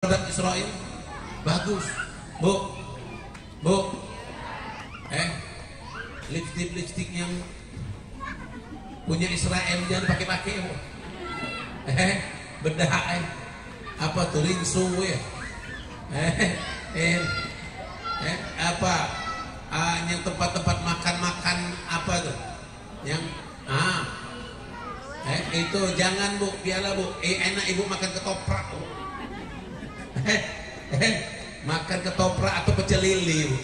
produk Israel bagus, bu, lipstik yang punya Israel jangan pakai-pakai, bu. Bedah, apa tuh rinsu ya, apa, yang tempat-tempat makan apa tuh, yang itu jangan, bu, biarlah, bu. Enak ibu makan ketoprak, bu. Makan ketoprak atau pecel lele, bu.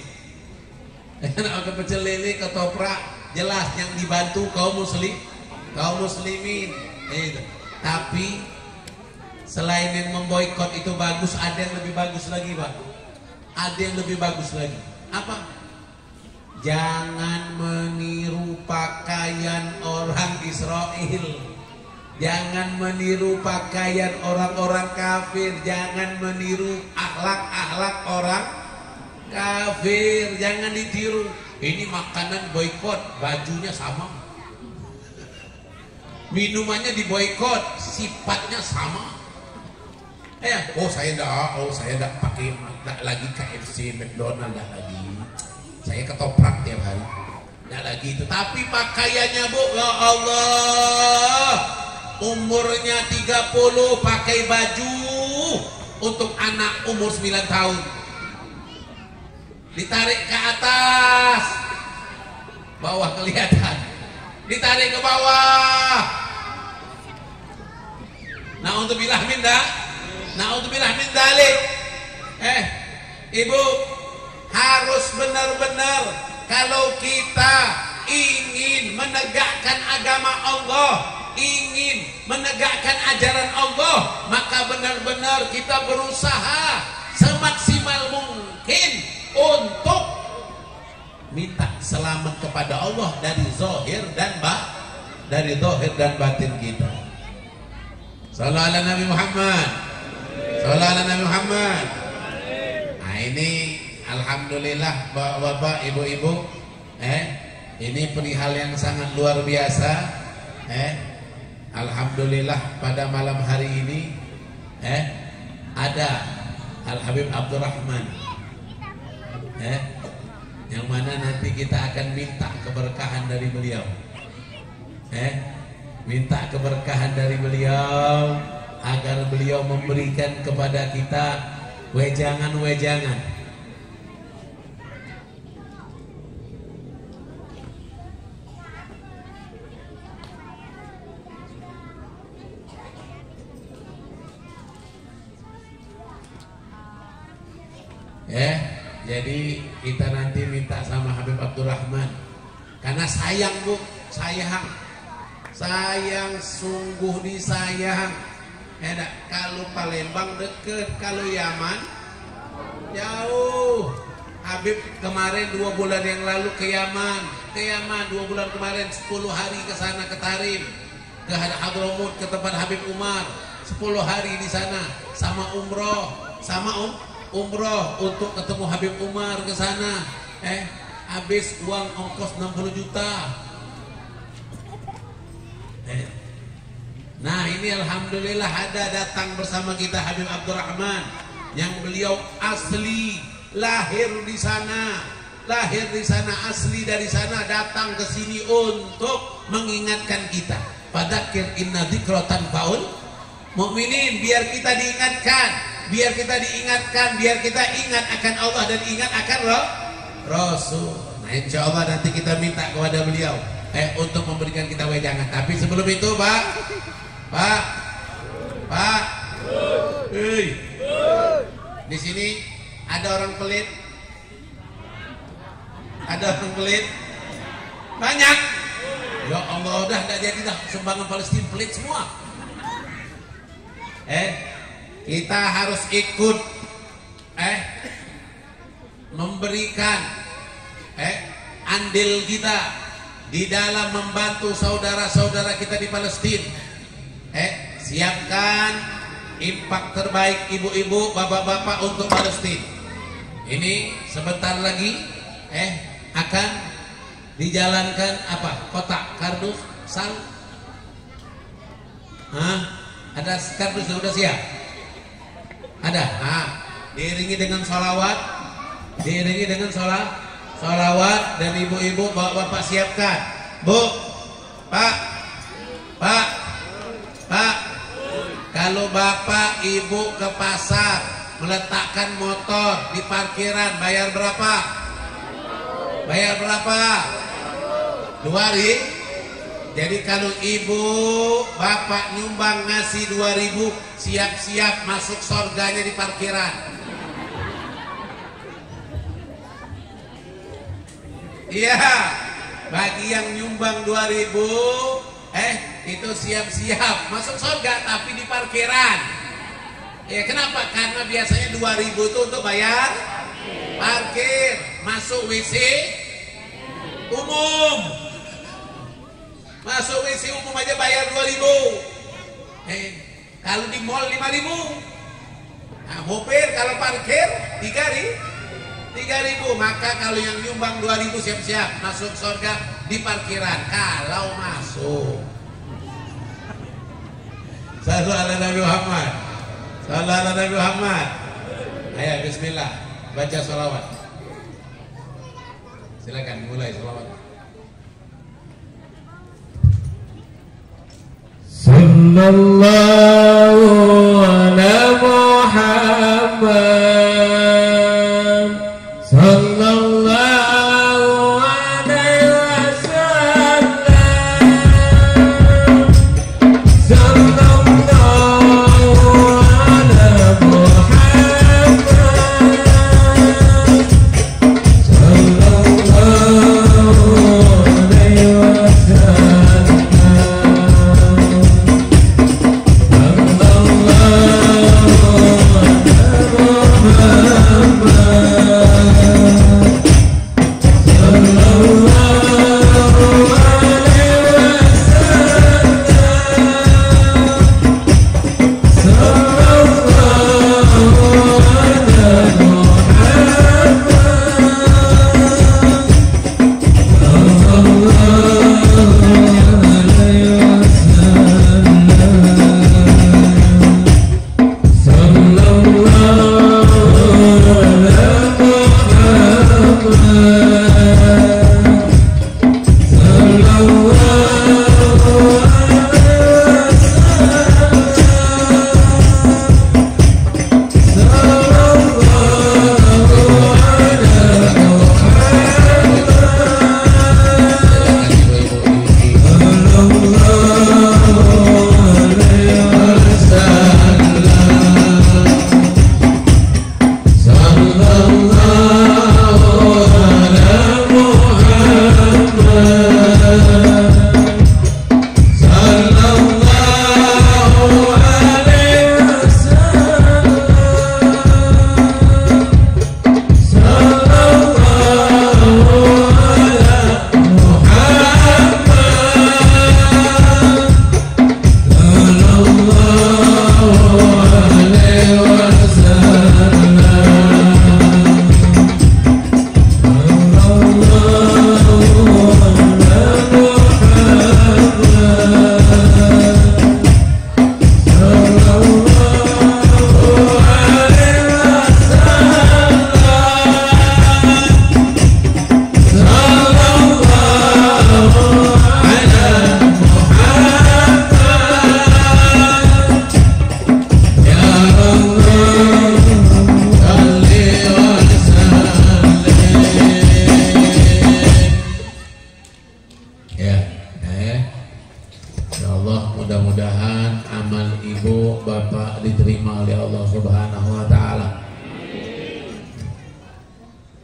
Makan pecel lele, ketoprak, jelas yang dibantu kaum muslimin itu. Tapi selain yang memboikot itu bagus, ada yang lebih bagus lagi, Pak. Ada yang lebih bagus lagi. Apa? Jangan meniru pakaian orang Israel. Jangan meniru pakaian orang-orang kafir. Jangan meniru akhlak-akhlak orang kafir. Jangan ditiru. Ini makanan boikot, bajunya sama, minumannya diboikot, sifatnya sama. Saya enggak pakai lagi KFC, McDonald, enggak lagi. Saya ketoprak tiap hari, enggak lagi itu. Tapi pakaiannya, bu, ya Allah, umurnya 30 pakai baju untuk anak umur 9 tahun. Ditarik ke atas, bawah kelihatan. Ditarik ke bawah. Na'udzubillah min dzalik. Ibu harus benar-benar, kalau kita ingin menegakkan agama Allah, ingin menegakkan ajaran Allah, maka benar-benar kita berusaha semaksimal mungkin untuk minta selamat kepada Allah dari zahir dan batin kita. Sallallahu ala Nabi Muhammad. Sallallahu ala Nabi Muhammad. Nah, ini alhamdulillah bapak-bapak, ibu-ibu, ini perihal yang sangat luar biasa. Alhamdulillah pada malam hari ini ada Al Habib Abdurrahman, yang mana nanti kita akan minta keberkahan dari beliau. Minta keberkahan dari beliau agar beliau memberikan kepada kita wejangan-wejangan. Jadi kita nanti minta sama Habib Abdurrahman, karena sayang, bu, sayang, sungguh disayang. Kalau Palembang deket, kalau Yaman jauh. Habib kemarin 2 bulan yang lalu ke Yaman 2 bulan kemarin, 10 hari ke sana, ke Tarim, ke Hadramut, ke tempat Habib Umar, 10 hari di sana, sama umroh untuk ketemu Habib Umar ke sana. Habis uang ongkos 60 juta. Nah, ini alhamdulillah ada datang bersama kita Habib Abdurrahman, yang beliau asli lahir di sana, asli dari sana, datang ke sini untuk mengingatkan kita. Fadzakir inna dzikra tanfa'ul mu'minin, biar kita diingatkan, biar kita ingat akan Allah dan ingat akan Rasul. Nah, insya Allah nanti kita minta kepada beliau untuk memberikan kita wejangan. Tapi sebelum itu, Pak, di sini ada orang pelit, banyak. Ya Allah, udah nggak jadi dah, sumbangan Palestina pelit semua. Kita harus ikut memberikan andil kita di dalam membantu saudara-saudara kita di Palestina. Siapkan impak terbaik ibu-ibu, bapak-bapak untuk Palestina. Ini sebentar lagi akan dijalankan apa? Kotak kardus sal. Ada kardus sudah siap? Ada. Nah, diiringi dengan sholawat, diiringi dengan sholawat, dan ibu-ibu bapak-bapak siapkan. Bu, Pak, kalau bapak ibu ke pasar meletakkan motor di parkiran, bayar berapa? Bayar berapa? 2.000. Jadi kalau ibu bapak nyumbang ngasih 2.000, siap-siap masuk surganya di parkiran. Iya, bagi yang nyumbang 2.000, itu siap-siap masuk surga tapi di parkiran. Ya kenapa? Karena biasanya 2.000 itu untuk bayar parkir, masuk WC umum. Masuk WC umum aja bayar 2.000. Kalau di mall 5.000. Nah, mobil kalau parkir 3.000. Maka kalau yang nyumbang 2.000 siap-siap masuk surga di parkiran. Kalau masuk. Sallu ala Nabi Muhammad. Sallu ala Nabi Muhammad. Ayo bismillah, baca sholawat. Silakan mulai sholawat. Sallallahu ala Muhammad. Sallallahu alaihi wasallam. Sallallahu ala Muhammad. Sallallahu alaihi wasallam.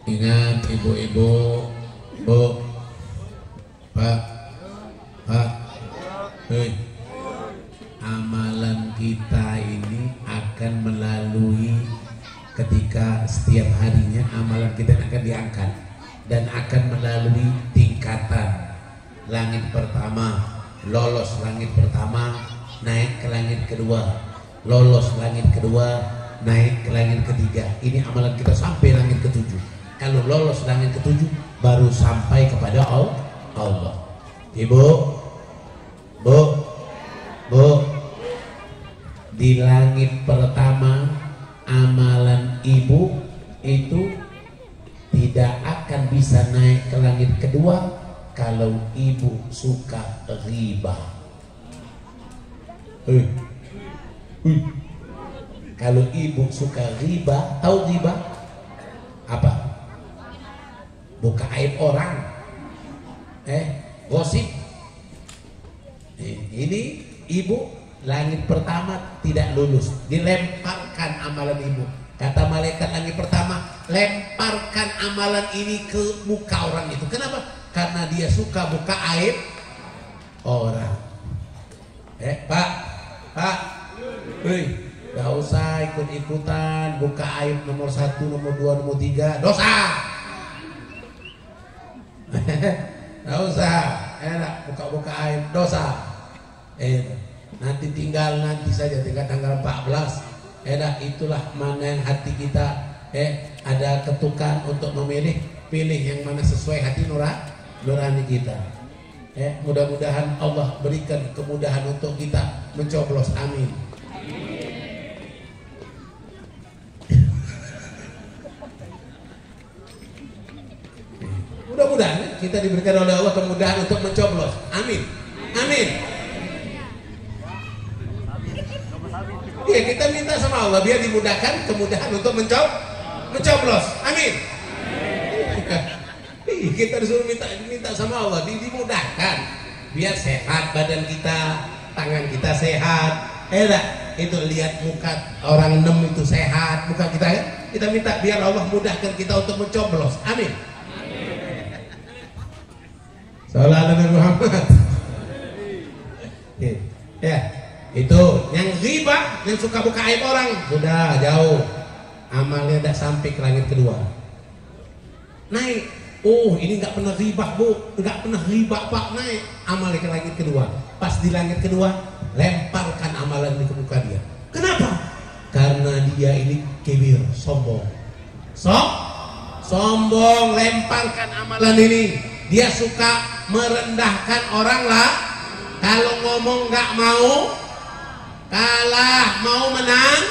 Ingat ibu-ibu, Bu, Pak, amalan kita ini akan melalui ketika setiap harinya amalan kita akan diangkat dan akan melalui tingkatan. Langit pertama, lolos langit pertama, naik ke langit kedua, lolos langit kedua, naik ke langit ketiga. Ini amalan kita sampai langit ketujuh. Kalau lolos langit ketujuh baru sampai kepada Allah. Ibu, Bu, di langit pertama ibu itu tidak akan bisa naik ke langit kedua kalau ibu suka riba. Kalau ibu suka riba, tahu riba apa? Buka aib orang, gosip. Ini ibu langit pertama tidak lulus, dilemparkan amalan ibu. Kata malaikat langit pertama, lemparkan amalan ini ke muka orang itu. Kenapa? Karena dia suka buka aib orang. Pak, gak usah ikut-ikutan buka aib nomor 1, nomor 2, nomor 3, dosa. Gak usah, enak buka-buka aib, dosa. Nanti saja tinggal tanggal 14. Itulah mana yang hati kita ada ketukan untuk memilih, pilih yang mana sesuai hati nurani kita. Mudah-mudahan Allah berikan kemudahan untuk kita mencoblos, amin. Mudah-mudahan kita diberikan oleh Allah kemudahan untuk mencoblos, amin, amin. Ya, kita minta sama Allah biar dimudahkan kemudahan untuk mencoblos, amin. Kita disuruh minta sama Allah dimudahkan biar sehat badan kita, tangan kita sehat. Itu lihat muka orang 6 itu sehat, muka kita kan? Kita minta biar Allah mudahkan kita untuk mencoblos, amin. Sallallahu alaihi Muhammad. Ya. Itu yang riba, yang suka buka aib orang, sudah jauh, amalnya tidak sampai ke langit kedua. Naik, ini nggak pernah riba bu, nggak pernah riba pak, naik amalnya ke langit kedua. Pas di langit kedua, lemparkan amalan di muka dia. Kenapa? Karena dia ini kibir, sombong, sombong, lemparkan amalan ini. Dia suka merendahkan orang lah. Kalau ngomong nggak mau kalah, mau menang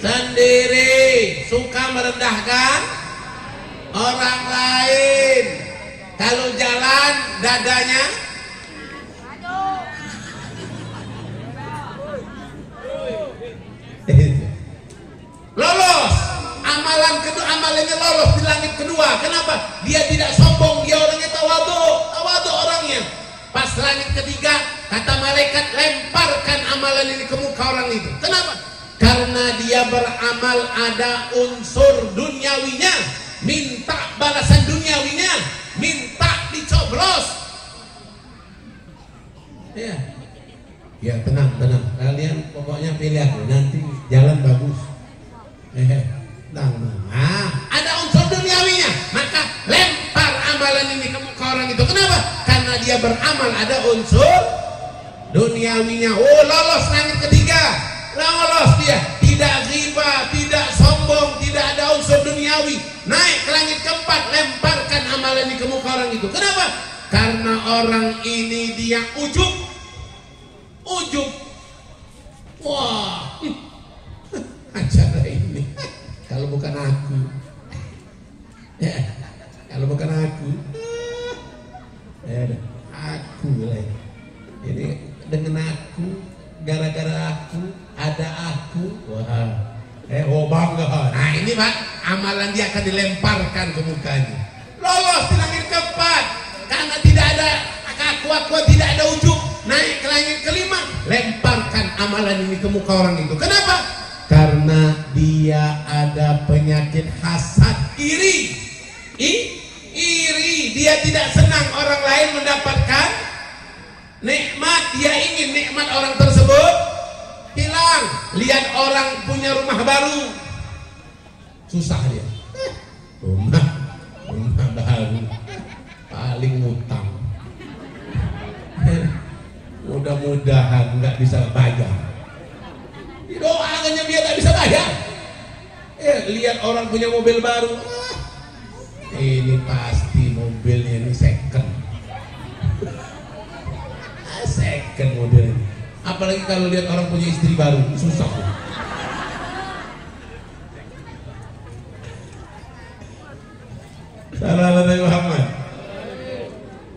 sendiri, suka merendahkan orang lain. Kalau jalan dadanya lolos, amalannya lolos di langit kedua. Kenapa? Dia tidak sombong, dia orangnya tawadhu orangnya. Pas langit ketiga, kata malaikat, lemparkan amalan ini ke muka orang itu. Kenapa? Karena dia beramal ada unsur duniawinya, minta balasan duniawinya, minta dicoblos. Ya tenang. Kalian pokoknya pilih aku, nanti jalan bagus. Ada unsur duniawinya, maka lempar amalan ini ke muka orang itu. Kenapa? Karena dia beramal ada unsur duniawinya. Lolos langit ketiga, lolos dia, tidak riba, tidak sombong, tidak ada unsur duniawi. Naik ke langit keempat, lemparkan amalan ini ke muka orang itu. Kenapa? Karena orang ini dia ujub. Wah, acara ini kalau bukan aku, kalau bukan aku lah ini. Dengan aku, gara-gara aku, ada aku, bangga. Nah ini pak, amalan dia akan dilemparkan ke mukanya. Lolos di langit keempat karena tidak ada aku, tidak ada ujub. Naik ke langit kelima, lemparkan amalan ini ke muka orang itu. Kenapa? Karena dia ada penyakit hasad, iri. Dia tidak senang orang lain mendapatkan nikmat. Dia ingin nikmat orang tersebut hilang. Lihat orang punya rumah baru, susah dia. Rumah baru paling ngutang. Mudah-mudahan nggak bisa bayar. Doanya dia nggak bisa bayar. Lihat orang punya mobil baru, ini pasti mobilnya ini second mobil ini. Apalagi kalau lihat orang punya istri baru, susah. Sallallahu alaihi Muhammad.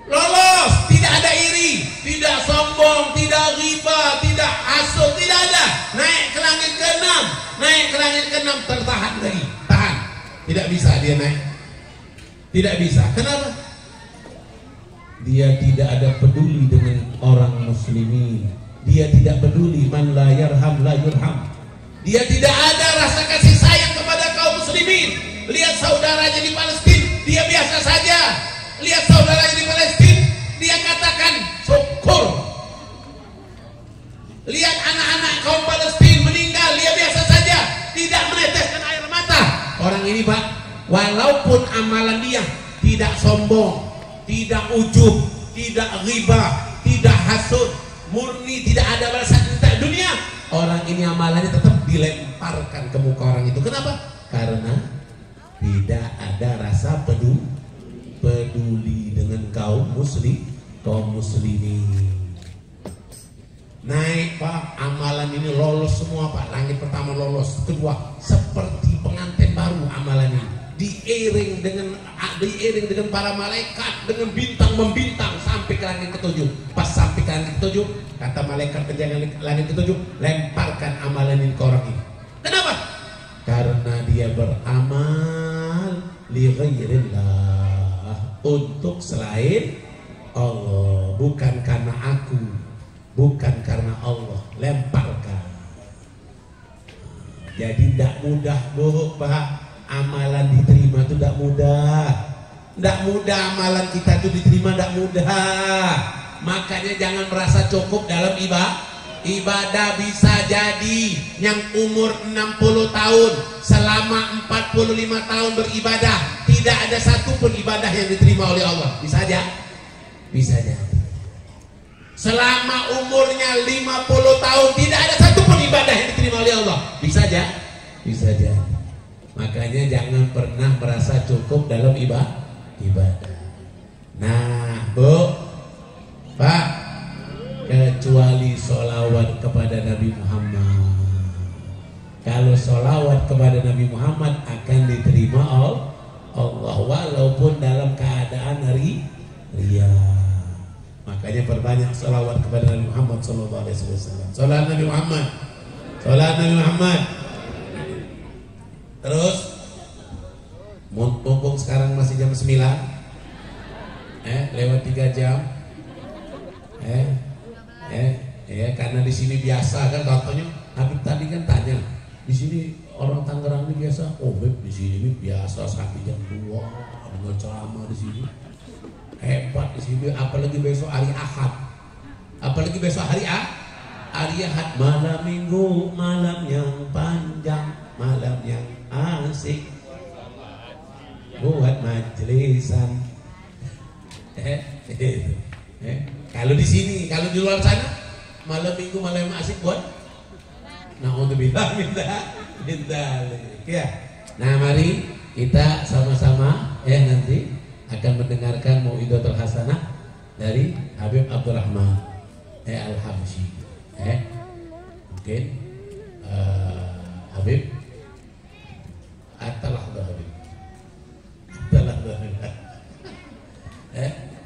Lolos, tidak ada iri, tidak sombong, tidak ghibah, tidak hasud, tidak ada. Naik ke langit ke-6, naik ke langit ke-6 tertahan lagi, tahan. Tidak bisa dia naik. Tidak bisa. Kenapa? Dia tidak ada peduli dengan orang muslimin. Dia tidak peduli, man la yarham la yurham. Dia tidak ada rasa kasih sayang kepada kaum muslimin. Lihat saudaranya di Palestina, dia biasa saja. Lihat saudaranya di Palestina, dia katakan syukur. Lihat anak-anak kaum Palestina meninggal, dia biasa saja, tidak meneteskan air mata. Orang ini Pak, walaupun amalan dia tidak sombong, tidak ujub, tidak ghibah, tidak hasud, murni, tidak ada balasan dunia, orang ini amalannya tetap dilemparkan ke muka orang itu. Kenapa? Karena tidak ada rasa peduli dengan kaum muslimin. Naik Pak, amalan ini lolos semua Pak. Langit pertama lolos, kedua seperti pengantin baru amalan ini. Diiring dengan para malaikat, dengan bintang membintang sampai ke langit ke-7. Pas sampai ke langit ke-7, kata malaikat penjaga langit ke-7, lemparkan amalan ini ke orang ini. Kenapa? Karena dia beramal li ghairillah, untuk selain Allah, bukan karena aku, bukan karena Allah. Lemparkan. Jadi tidak mudah Bu Pak, amalan diterima itu tidak mudah. Tidak mudah amalan kita itu diterima, tidak mudah. Makanya jangan merasa cukup dalam ibadah. Bisa jadi yang umur 60 tahun selama 45 tahun beribadah, tidak ada satupun ibadah yang diterima oleh Allah. Bisa aja. Bisa jadi. Selama umurnya 50 tahun tidak ada satupun ibadah yang diterima oleh Allah. Bisa aja. Bisa jadi. Makanya jangan pernah merasa cukup dalam ibadah. Nah Bu, Pak, kecuali sholawat kepada Nabi Muhammad. Kalau sholawat kepada Nabi Muhammad akan diterima Allah, walaupun dalam keadaan ria. Makanya perbanyak sholawat kepada Nabi Muhammad sallallahu alaihi wasallam. Sholawat Nabi Muhammad. Sholawat Nabi Muhammad. Terus mumpung sekarang masih jam 9, lewat 3 jam, karena di sini biasa kan, contohnya Habib tadi kan tanya, di sini orang Tangerang ini biasa, Beb di sini ini biasa sampai jam 2 ada ceramah di sini, hebat di sini, apalagi besok hari Ahad, hari Ahad, malam Minggu, malam yang panjang, malam yang asik buat majlisan. Kalau di sini, kalau di luar sana malam Minggu, malam yang asik buat naudzubillah minta. Ya. Nah, mari kita sama-sama nanti akan mendengarkan mau'izatul hasanah dari Habib Abdurrahman Al-Habsyi. Mungkin Habib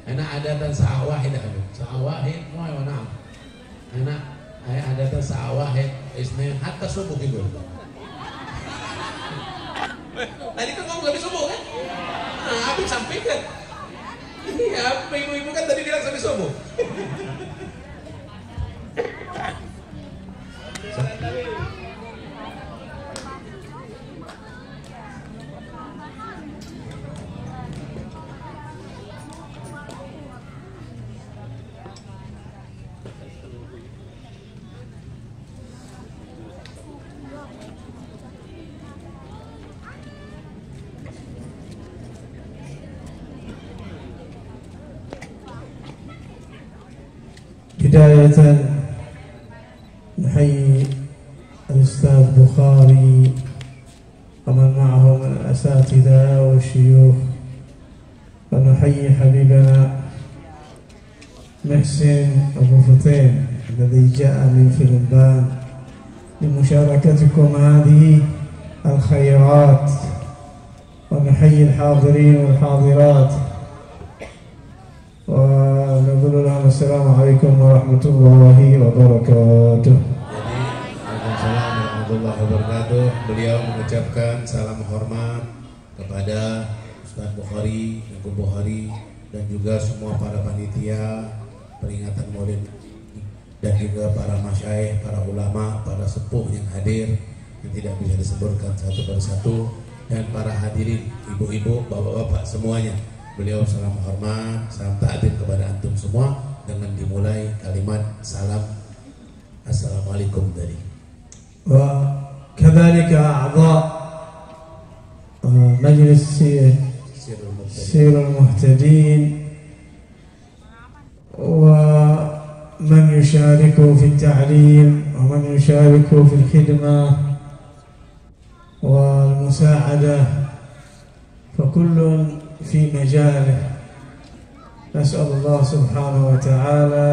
Anak adatan sa'awahid Habib. Sa'awahid wa na'am. Anak adatan sa'awahid isnin hatta subuh gitu. Tadi kan ngomong sampai subuh kan? Nah, Habib sampaikan. Iya, ibu-ibu kan tadi bilang sampai subuh. بداية نحيي الأستاذ بخاري ومن معه من الأساتذة والشيوخ، ونحيي حبيبنا محسن أبو فتين الذي جاء من فلبان لمشاركتكم هذه الخيرات، ونحيي ونحيي الحاضرين والحاضرات ونقول لهم السلام عليكم ورحمة الله وبركاته. Waalaikumsalam warahmatullahi wabarakatuh. Beliau mengucapkan salam hormat kepada Ustaz Bukhari, Yaqub Bukhari, dan juga semua para panitia peringatan Maulid, dan juga para masyaikh, para ulama, para sepuh yang hadir yang tidak bisa disebutkan satu persatu, dan para hadirin, ibu-ibu, bapak-bapak semuanya. Beliau salam hormat, salam takdim kepada antum semua dengan dimulai kalimat salam Assalamualaikum tadi. وكذلك أعضاء مجلس سير المهتدين ومن يشارك في التعليم ومن يشارك في الخدمة والمساعدة، فكل في مجاله. نسأل الله سبحانه وتعالى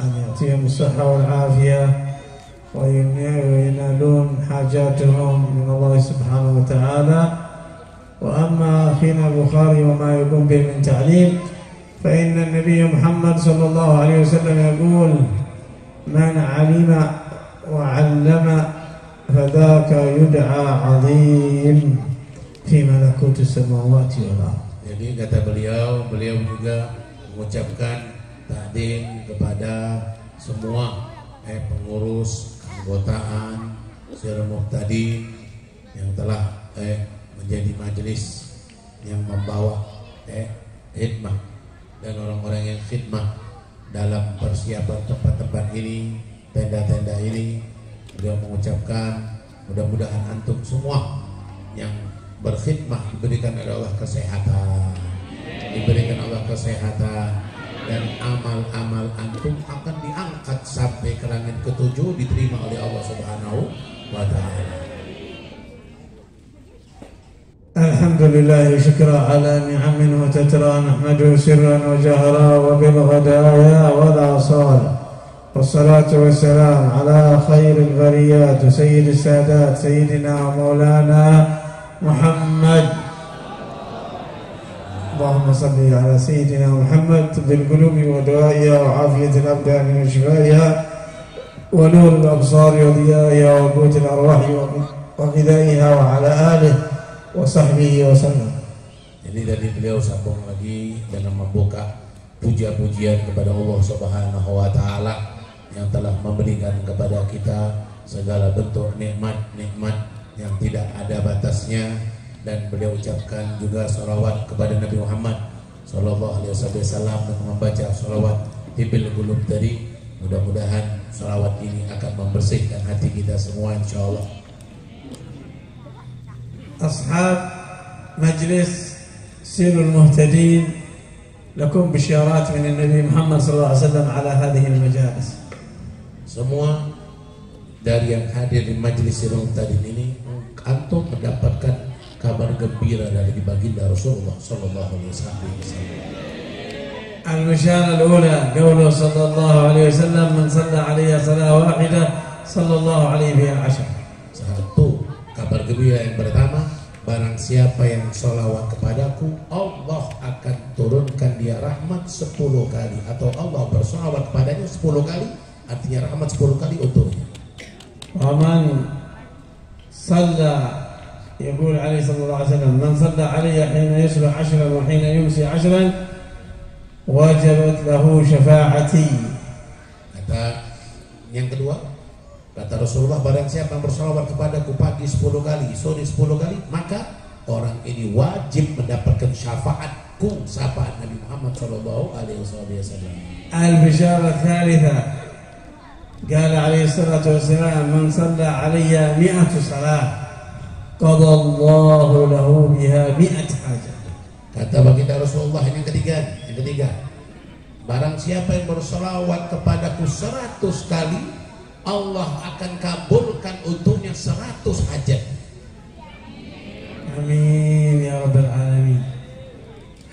أن يعطيهم الصحة والعافية وينالون حاجاتهم من الله سبحانه وتعالى. وأما أخينا البخاري وما يقوم به من تعليم، فإن النبي محمد صلى الله عليه وسلم يقول: من علم وعلم فذاك يدعى عظيم في ملكوت السماوات والأرض. Jadi kata beliau juga mengucapkan takdim kepada semua pengurus keanggotaan Syiarul Muhtadin yang telah menjadi majelis yang membawa khidmah dan orang-orang yang khidmah dalam persiapan tempat-tempat ini, tenda-tenda ini. Beliau mengucapkan mudah-mudahan antum semua yang berkhidmah diberikan oleh Allah kesehatan, dan amal-amal antum akan diangkat sampai ke langit ketujuh, diterima oleh Allah Subhanahu wa ta'ala. Alhamdulillah, syukra ala ni'amin wa tatra, nahmaduhu sirran wa jahra wa bil ghadaya wal asal. Wassalatu wassalam ala khairil bariyat sayyidis sadat sayyidina maulana محمد. اللهم صل على سيدنا محمد بالقلوب ودوائها وعافية الأبدان وشفائها ونور الأبصار وضيائها وقوت الأرواح وغذائها وعلى آله وصحبه وسلم. Jadi tadi beliau sambung lagi dengan membuka puja-pujian kepada Allah Subhanahu wa ta'ala yang telah memberikan kepada kita segala bentuk nikmat-nikmat yang tidak ada batasnya, dan beliau ucapkan juga salawat kepada Nabi Muhammad sallallahu alaihi wasallam dengan membaca salawat tibil qulub tadi. Mudah-mudahan salawat ini akan membersihkan hati kita semua insyaallah. Ashab Majlis Sirul Muhtadin, lakum bisyarat min Nabi Muhammad sallallahu alaihi wasallam ala hadhihi al-majalis. Semua dari yang hadir di Majlis Sirul Muhtadin ini, antum mendapatkan kabar gembira dari baginda Rasulullah sallallahu alaihi wasallam. Al-Bishara al-ula qawluhu sallallahu alaihi wasallam, man shalla alayya salah wahidah sallallahu alaihi biha 10. Satu kabar gembira yang pertama, barang siapa yang sholawat kepadaku, Allah akan turunkan dia rahmat 10 kali, atau Allah bersolawat kepadanya 10 kali, artinya rahmat 10 kali untuknya. ومن صلى يقول عليه صلى الله عليه وسلم: من صلى علي حين يصبح 10 وحين يمسي 10 وجبت له شفاعتي. Kata yang kedua, kata Rasulullah, barang siapa yang bersolawat kepadaku pagi 10 kali, sore 10 kali, maka orang ini wajib mendapatkan syafaatku, syafaat Nabi Muhammad sallallahu alaihi wasallam. Al-Bishara al-thalitha قال عليه الصلاة والسلام: من صلى علي 100 صلاة قضى الله له بها 100 حاجة. Kata baginda Rasulullah yang ketiga, barang siapa yang bersolawat kepadaku 100 kali, Allah akan kabulkan untuknya 100 hajat. Amin ya rabbal alamin.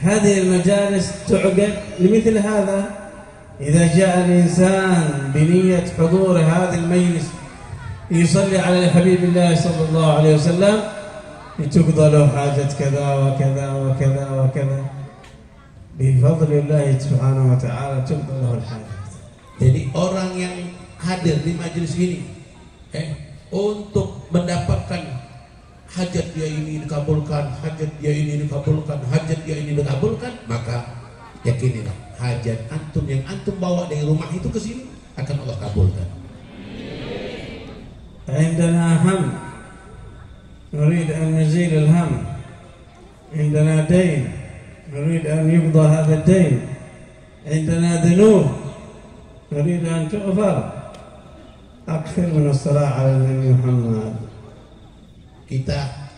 هذه المجالس تعقد لمثل هذا. إذا جاء الإنسان بنية حضور هذا المجلس يصلي على حبيب الله صلى الله عليه وسلم، لتقضى له حاجة كذا وكذا وكذا وكذا. بفضل الله سبحانه وتعالى تقضى له الحاجة. Jadi orang yang hadir di majelis ini untuk mendapatkan hajat dia ini dikabulkan, hajat dia ini dikabulkan, hajat dia ini dikabulkan, maka yakinilah hajat antum yang antum bawa dari rumah itu ke sini akan Allah kabulkan. عندنا هم نريد أن نزيل الهم، عندنا دين نريد أن يقضى هذا الدين، عندنا ذنوب نريد أن تغفر. أكثر من الصلاة على النبي محمد. Kita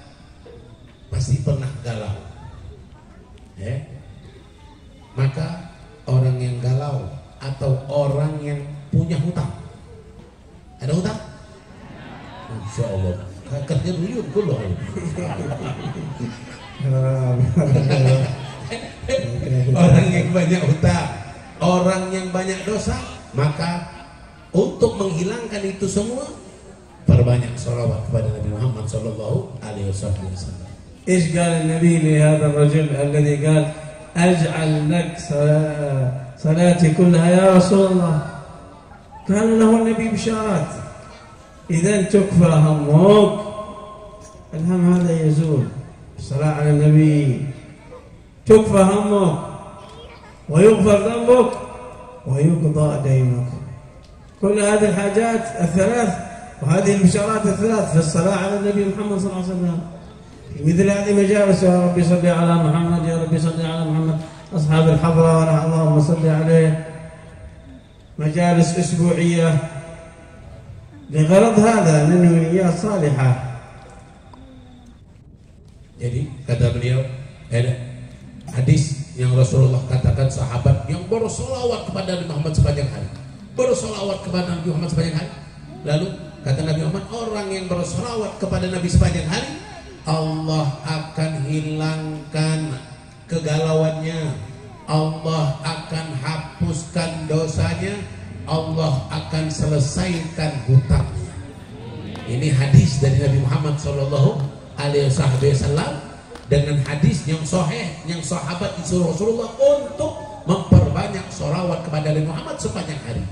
pasti pernah galau, maka orang yang galau atau orang yang punya hutang, ada hutang? Insya Allah kerja dulu kulo. Orang yang banyak hutang, orang yang banyak dosa, maka untuk menghilangkan itu semua perbanyak salawat kepada Nabi Muhammad sallallahu alaihi wasallam. إيش قال النبي لهذا الرجل الذي قال أجعل لك صلاتي كلها يا رسول الله؟ قال له النبي بشارات، إذا تكفى همك الهم هذا يزول، الصلاة على النبي تكفى همك ويغفر ذنبك ويقضى دينك. كل هذه الحاجات الثلاث وهذه البشارات الثلاث في الصلاة على النبي محمد صلى الله عليه وسلم. في مثل هذه مجالس يا ربي صل على محمد، يا ربي صل على محمد، أصحاب الحضرة اللهم صل عليه، مجالس أسبوعية لغرض هذا ننوي نيات صالحة. Jadi kata beliau, ada hadis yang Rasulullah katakan sahabat yang bersolawat kepada Nabi Muhammad sepanjang hari, bersolawat kepada Nabi Muhammad sepanjang hari. Lalu kata Nabi Muhammad, orang yang bersolawat kepada Nabi sepanjang hari, Allah akan hilangkan kegalauannya, Allah akan hapuskan dosanya, Allah akan selesaikan hutangnya. Ini hadis dari Nabi Muhammad sallallahu alaihi wasallam dengan hadis yang sahih, yang sahabat disuruh Rasulullah untuk memperbanyak sholawat kepada Nabi Muhammad sepanjang hari.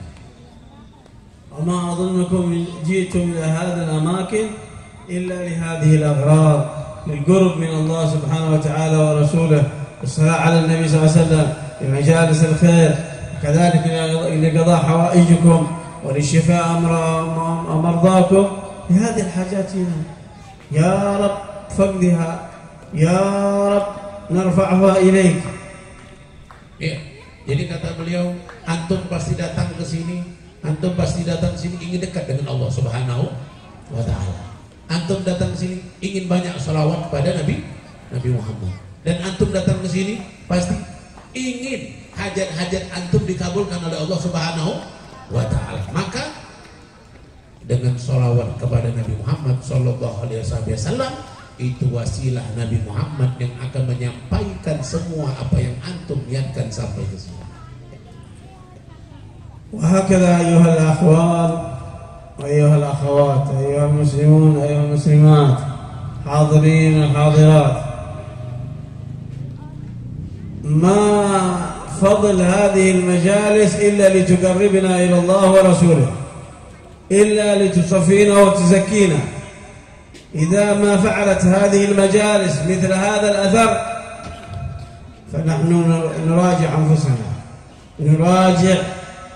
وما أظنكم جئتم إلى هذه الأماكن إلا لهذه الأغراض، للقرب من الله سبحانه وتعالى ورسوله، والصلاة على النبي صلى الله عليه وسلم في مجالس الخير، كذلك لقضاء حوائجكم وللشفاء مرضاكم. لهذه الحاجات هنا يا رب فقدها، يا رب نرفعها إليك. Ya, jadi kata beliau, antum pasti datang ke sini, antum pasti datang ke sini ingin dekat dengan Allah Subhanahu wa taala. Antum datang ke sini ingin banyak salawat kepada Nabi Muhammad. Dan antum datang ke sini pasti ingin hajat-hajat antum dikabulkan oleh Allah Subhanahu wa taala. Maka dengan salawat kepada Nabi Muhammad sallallahu alaihi wasallam, itu wasilah Nabi Muhammad yang akan menyampaikan semua apa yang antum niatkan sampai ke sini. وهكذا أيها الأخوان وأيها الأخوات، أيها المسلمون أيها المسلمات، حاضرين الحاضرات، ما فضل هذه المجالس إلا لتقربنا إلى الله ورسوله، إلا لتصفينا وتزكينا. إذا ما فعلت هذه المجالس مثل هذا الأثر فنحن نراجع أنفسنا، نراجع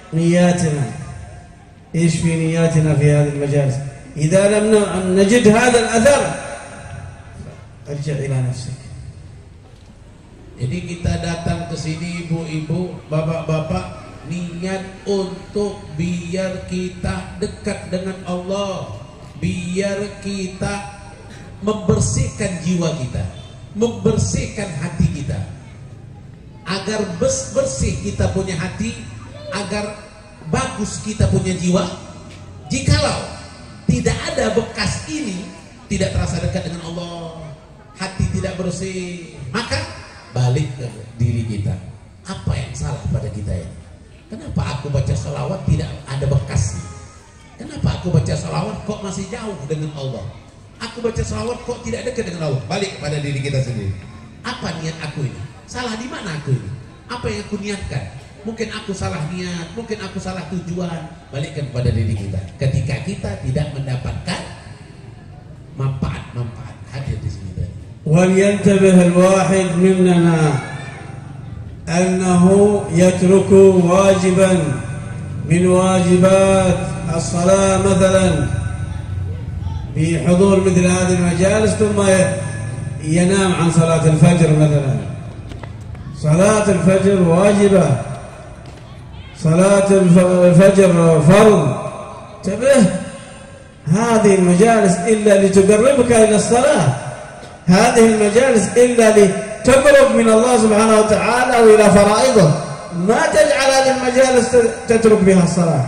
نياتنا، إيش في نياتنا في هذه المجالس. إذا لم نجد هذا الأثر ارجع إلى نفسك. Jadi kita datang ke sini, ibu-ibu, bapak-bapak, niat untuk biar kita dekat dengan Allah, biar kita membersihkan jiwa kita, membersihkan hati kita, agar bersih kita punya hati, agar bagus kita punya jiwa. Jikalau tidak ada bekas ini, tidak terasa dekat dengan Allah, hati tidak bersih, maka balik ke diri kita. Apa yang salah pada kita ini? Kenapa aku baca salawat tidak ada bekasnya? Kenapa aku baca salawat kok masih jauh dengan Allah? Aku baca selawat kok tidak dekat dengan Allah. Balik kepada diri kita sendiri. Apa niat aku ini? Salah di mana aku ini? Apa yang aku niatkan? Mungkin aku salah niat, mungkin aku salah tujuan. Balikkan kepada diri kita. Ketika kita tidak mendapatkan manfaat hadir di sini tadi. وَلْيَنْتَبِهَ الْوَاحِدْ مِنَّنَا أَنَّهُ يَتْرُكُ وَاجِبًا مِنْ واجبات الصلاة مثلا بحضور مثل هذه المجالس ثم ينام عن صلاة الفجر مثلا. صلاة الفجر واجبة، صلاة الفجر فرض. انتبه، هذه المجالس إلا لتقربك إلى الصلاة، هذه المجالس إلا لتقرب من الله سبحانه وتعالى وإلى فرائضه. ما تجعل هذه المجالس تترك بها الصلاة.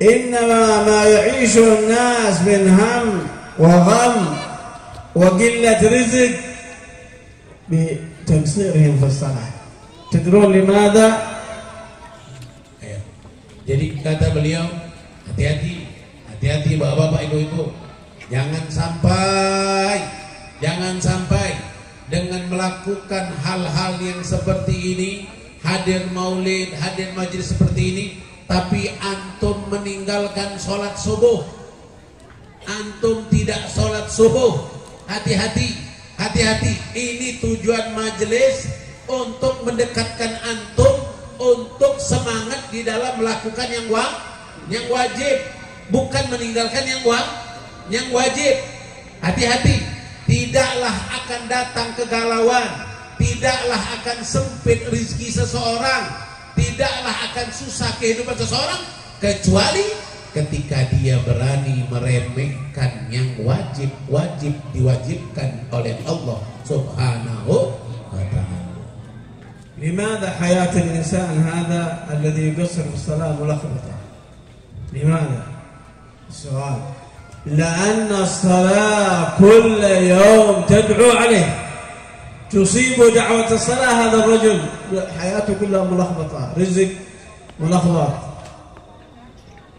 إنما ما يعيشه الناس من هم وغم وقلة رزق بتقصيرهم في الصلاة. تدرون لماذا؟ Jadi kata beliau, hati-hati bapak-bapak, ibu-ibu, jangan sampai dengan melakukan hal-hal yang seperti ini, hadir maulid, hadir majelis seperti ini, tapi antum meninggalkan sholat subuh, antum tidak sholat subuh. Hati-hati. Ini tujuan majelis untuk mendekatkan antum, untuk semangat di dalam melakukan yang wajib, bukan meninggalkan yang wajib. Hati-hati, tidaklah akan datang kegalauan, tidaklah akan sempit rezeki seseorang, tidaklah akan susah kehidupan seseorang kecuali ketika dia berani meremehkan yang wajib diwajibkan oleh Allah Subhanahu wa ta'ala. لماذا حياة الإنسان هذا الذي يقصر في الصلاة ملخبطة؟ لماذا؟ السؤال. لأن الصلاة كل يوم تدعو عليه، تصيب دعوة الصلاة هذا الرجل حياته كلها ملخبطة، رزق ملخبط.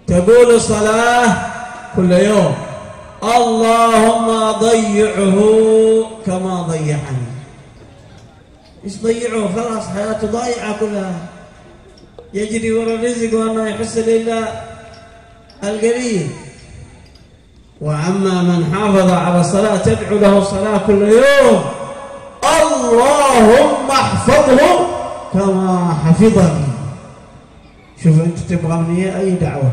تقول الصلاة كل يوم اللهم ضيعه كما ضيعني. ايش ضيعه؟ خلاص حياته ضايعة كلها، يجري ورا الرزق وما يحس إلا القليل. وأما من حافظ على الصلاة تدعو له الصلاة كل يوم اللهم احفظه كما حفظني. شوف أنت تبغى مني أي دعوة،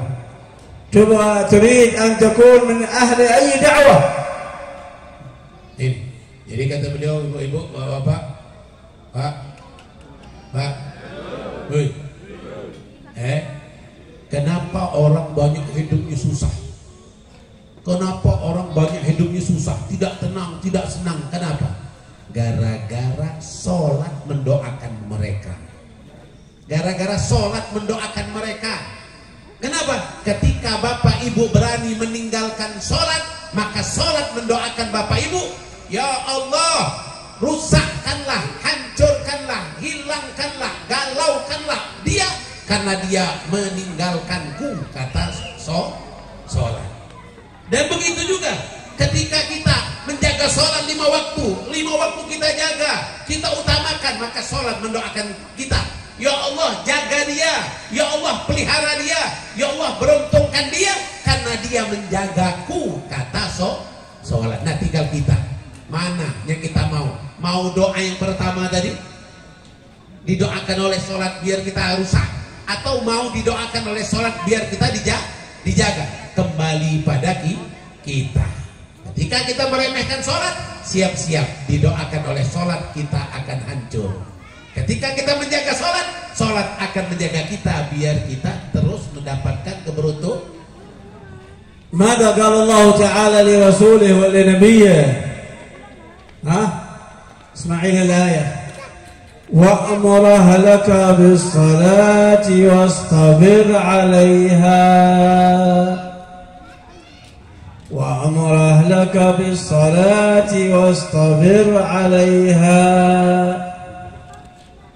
تريد أن تكون من أهل أي دعوة. Jadi kata beliau, ibu-ibu, bapak-bapak, Pak, kenapa orang banyak hidupnya susah? Kenapa orang banyak hidupnya susah, tidak tenang, tidak senang? Kenapa? Gara-gara sholat mendoakan mereka. Gara-gara sholat mendoakan mereka. Kenapa? Ketika bapak ibu berani meninggalkan sholat, maka sholat mendoakan bapak ibu, ya Allah, rusakkanlah, hancurkanlah, hilangkanlah, galaukanlah dia, karena dia meninggalkanku, kata sholat. Dan begitu juga ketika kita menjaga sholat 5 waktu kita jaga, kita utamakan, maka sholat mendoakan kita, ya Allah jaga dia, ya Allah pelihara dia, ya Allah beruntungkan dia, karena dia menjagaku, kata sholat. Nah tinggal kita, mana yang kita mau doa yang pertama tadi, didoakan oleh sholat biar kita rusak, atau mau didoakan oleh sholat biar kita dijaga? Kembali pada kita. Ketika kita meremehkan sholat, siap-siap didoakan oleh sholat, kita akan hancur. Ketika kita menjaga sholat, sholat akan menjaga kita biar kita terus mendapatkan keberuntungan. Maka qala Allah Ta'ala li rasulih wa li nabiyyih. اسمعين الآية وأمر أهلك بالصلاة واصطبر عليها وأمر أهلك بالصلاة واصطبر عليها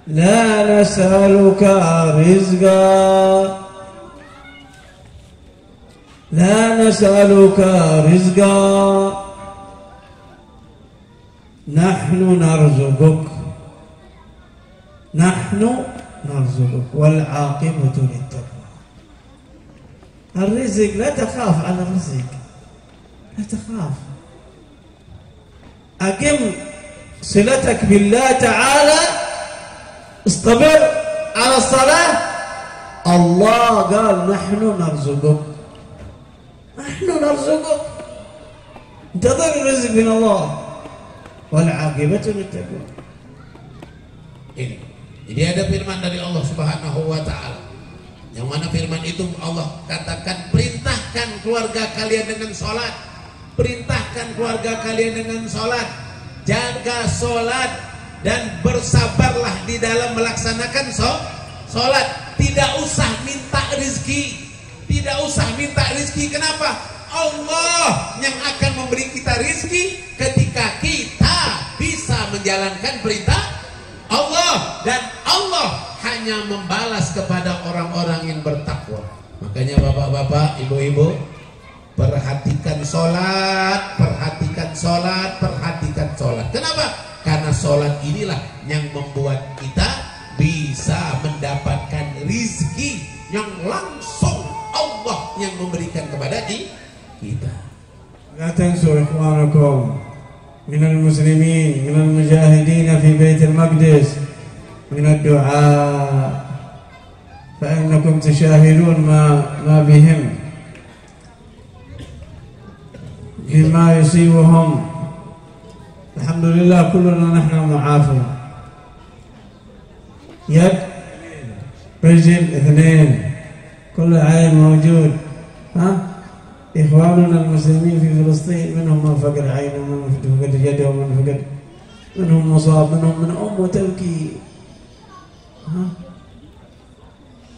لا نسألك رزقا لا نسألك رزقا نحن نرزقك والعاقبة للتقوى. الرزق لا تخاف على الرزق، لا تخاف. أقم صلتك بالله تعالى، اصطبر على الصلاة. الله قال نحن نرزقك، نحن نرزقك، انتظر الرزق من الله والعاقبة للتقوى. Ini. Jadi ada firman dari Allah Subhanahu wa taala. Yang mana firman itu Allah katakan, perintahkan keluarga kalian dengan salat. Perintahkan keluarga kalian dengan salat. Jaga salat dan bersabarlah di dalam melaksanakan salat. Tidak usah minta rezeki. Tidak usah minta rezeki. Kenapa? Allah yang akan memberi kita rezeki ketika kita bisa menjalankan perintah Allah, dan Allah hanya membalas kepada orang-orang yang bertakwa. Makanya bapak-bapak, ibu-ibu, perhatikan sholat, perhatikan sholat, perhatikan sholat. Kenapa? Karena sholat inilah yang membuat kita bisa mendapatkan rizki yang langsung Allah yang memberikan kepada kita. لا تنسوا إخوانكم من المسلمين من المجاهدين في بيت المقدس من الدعاء، فإنكم تشاهدون ما بهم مما يصيبهم. الحمد لله كلنا نحن معافون، يد رجل اثنين، كل عين موجود. إخواننا المسلمين في فلسطين منهم من فقد عينه، ومن فقد يده، ومن فقد، منهم مصاب، منهم من أم تبكي.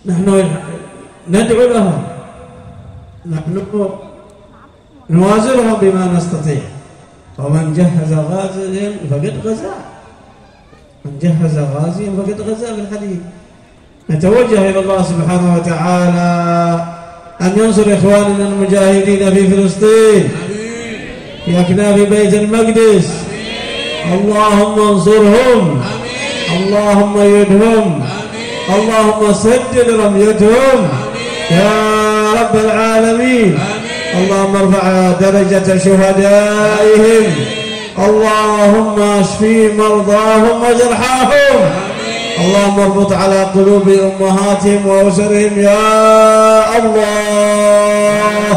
نحن ندعو لهم، نحن نوازرهم بما نستطيع. ومن جهز غازيا فقد غزا، من جهز غازيا فقد غزا بالحديث. نتوجه إلى الله سبحانه وتعالى أن ينصر إخواننا المجاهدين في فلسطين، في أكناف بيت المقدس. اللهم انصرهم، اللهم يدهم، اللهم سدد رميتهم يا رب العالمين. اللهم ارفع درجة شهدائهم، اللهم اشفي مرضاهم وجرحاهم، اللهم اربط على قلوب أمهاتهم وأسرهم يا Allah.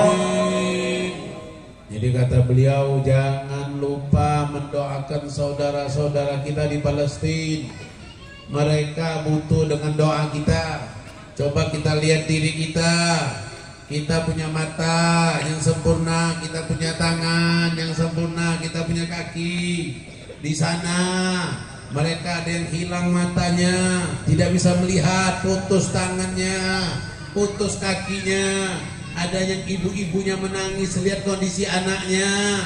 Jadi kata beliau, jangan lupa mendoakan saudara-saudara kita di Palestina. Mereka butuh dengan doa kita. Coba kita lihat diri kita. Kita punya mata yang sempurna, kita punya tangan yang sempurna, kita punya kaki. Di sana mereka ada yang hilang matanya, tidak bisa melihat, putus tangannya, putus kakinya. Ada yang ibu-ibunya menangis lihat kondisi anaknya.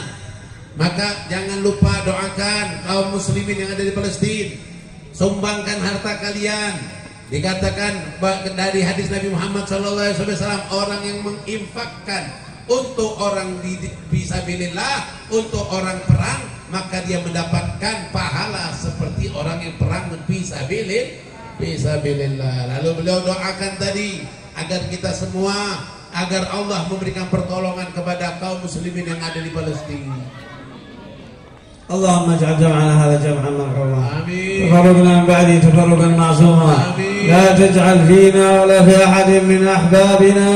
Maka jangan lupa doakan kaum muslimin yang ada di Palestina. Sumbangkan harta kalian. Dikatakan dari hadis Nabi Muhammad SAW, orang yang menginfakkan untuk orang fisabilillah, untuk orang perang, maka dia mendapatkan pahala seperti orang yang perang fisabilillah. Lalu beliau doakan tadi agar kita semua, agar Allah memberikan pertolongan kepada kaum muslimin yang ada di Palestina. اللهم اجعل جمعنا هذا جمعا مرحوما، تفرقنا من بعده تفرقا معصوما، لا تجعل فينا ولا في أحد من أحبابنا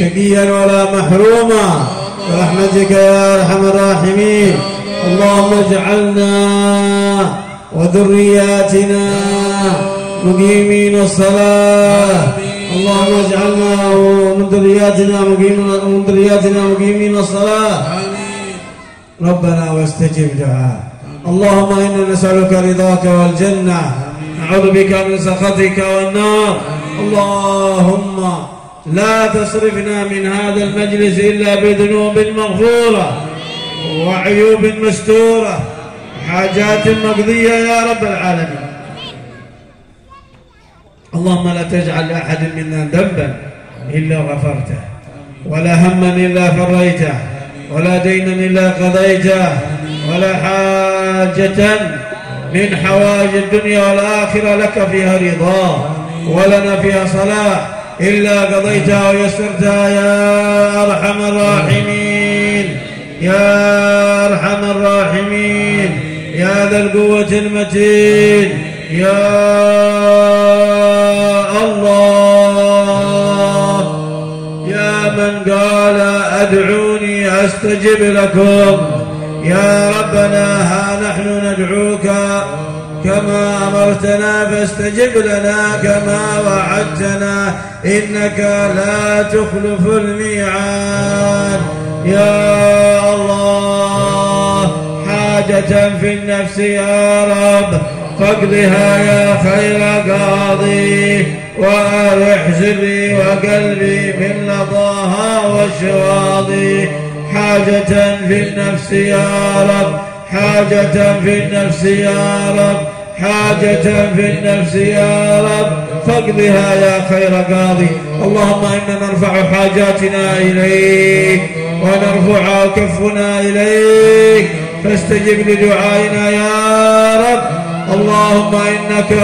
شقيا ولا محروما برحمتك يا أرحم الراحمين. اللهم اجعلنا وذرياتنا مقيمين الصلاة، اللهم اجعلنا ومن ذرياتنا مقيمين الصلاة. ربنا واستجب دعاء. اللهم إنا نسألك رضاك والجنة، نعوذ بك من سخطك والنار. اللهم لا تصرفنا من هذا المجلس إلا بذنوب مغفورة وعيوب مستورة حاجات مقضية يا رب العالمين. اللهم لا تجعل لأحد منا ذنبا إلا غفرته ولا هما إلا فريته ولا دينا إلا قضيته ولا حاجة من حوائج الدنيا والآخرة لك فيها رضا ولنا فيها صلاح إلا قضيتها ويسرتها يا أرحم الراحمين يا أرحم الراحمين يا ذا القوة المتين يا الله يا من قال أدعوني أستجب لكم يا ربنا ها نحن ندعوك كما أمرتنا فاستجب لنا كما وعدتنا إنك لا تخلف الميعاد يا الله حاجة في النفس يا رب فاقضها يا خير قاضي وأرح سري وقلبي من لظاها والشواضي حاجة في النفس يا رب حاجة في النفس يا رب حاجة في النفس يا رب فاقضها يا خير قاضي اللهم إنا نرفع حاجاتنا إليك ونرفع كفنا إليك فاستجب لدعائنا يا رب اللهم إنك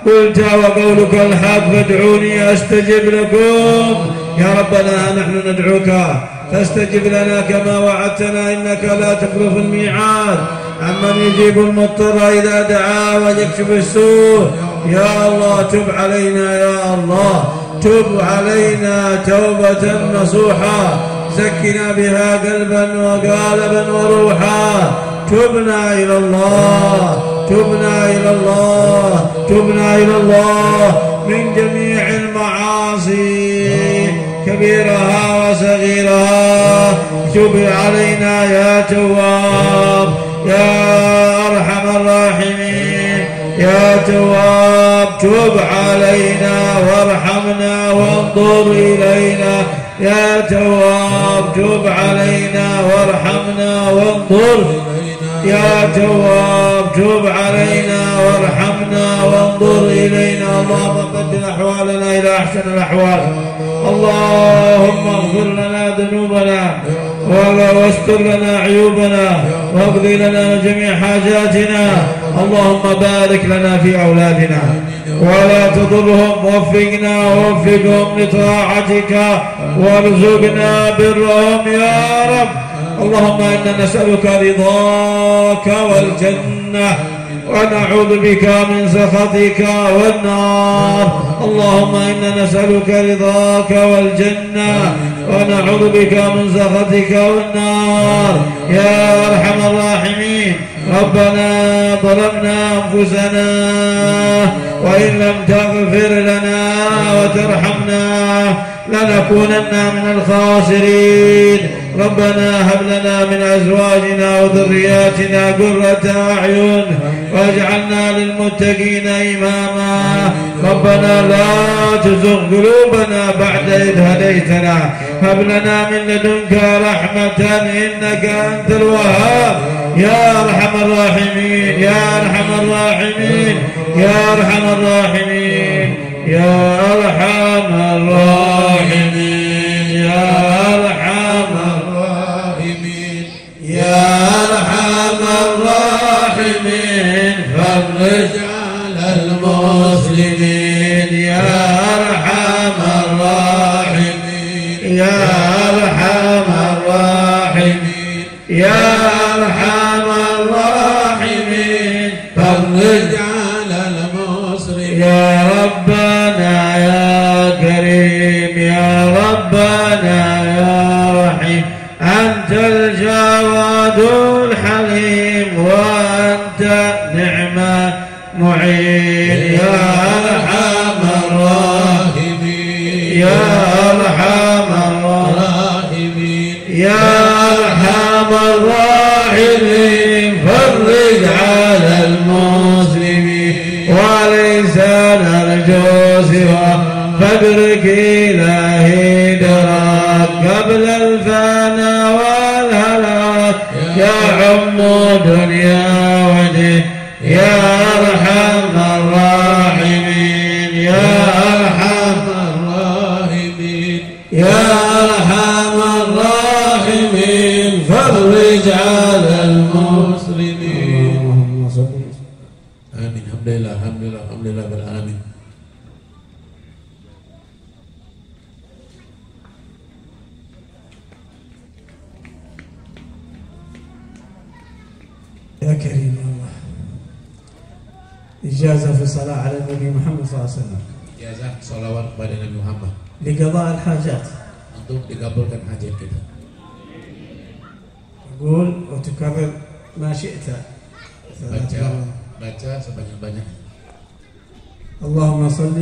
قلت وقولك الحق فادعوني أستجب لكم يا ربنا نحن ندعوك فاستجب لنا كما وعدتنا إنك لا تخلف الميعاد عمن يجيب المضطر إذا دعا ويكشف السوء يا الله تب علينا يا الله تب علينا توبة نصوحا زكنا بها قلبا وقالبا وروحا تبنا إلى الله تبنا إلى الله تبنا إلى الله من جميع المعاصي كبيرها وصغيرها تب علينا يا تواب يا أرحم الراحمين يا تواب تب علينا وارحمنا وانظر إلينا يا تواب تب علينا وارحمنا وانظر يا تواب تب علينا وارحمنا وانظر إلينا اللهم بدل أحوالنا إلى أحسن الأحوال اللهم اغفر لنا ذنوبنا واستر لنا عيوبنا واقض لنا جميع حاجاتنا اللهم بارك لنا في أولادنا ولا تضرهم وفقنا ووفقهم لطاعتك وارزقنا برهم يا رب اللهم إنا نسألك رضاك والجنة ونعوذ بك من سخطك والنار اللهم إنا نسألك رضاك والجنة ونعوذ بك من سخطك والنار يا أرحم الراحمين ربنا ظلمنا أنفسنا وإن لم تغفر لنا وترحمنا لنكونن من الخاسرين ربنا هب لنا من أزواجنا وذرياتنا قرة أعين واجعلنا للمتقين إماما ربنا لا تزغ قلوبنا بعد إذ هديتنا هب لنا من لدنك رحمة إنك أنت الوهاب يا أرحم الراحمين يا أرحم الراحمين يا أرحم الراحمين يا أرحم الراحمين يا أرحم الراحمين يا أرحم الراحمين فرج على المسلمين يا أرحم الراحمين يا أرحم الراحمين يا أرحم الراحمين فرج على المسلمين يا ربنا يا كريم يا ربنا يا رحيم أنت الجواد الحليم وأنت نعم معين يا أرحم الراحمين يا أرحم الراحمين يا أرحم الراحمين فرج على المسلمين وليس نرجو سوى فادرك إلهي دراك قبل الفنا والهلاك يا عم دنيا ودين يا أرحم الراحمين يا أرحم الراحمين يا أرحم ورجال المسلمين. اللهم صل. آمين. الحمد لله الحمد لله الحمد لله بالعالمين. يا كريم يا الله، إجازة في الصلاة على النبي محمد صلى الله عليه وسلم. Ijazah salawat kepada Nabi Muhammad لقضاء الحاجات. untuk dikabulkan hajat kita. قول وتكرر ما شئت. Baca sebanyak-banyaknya. اللهم صل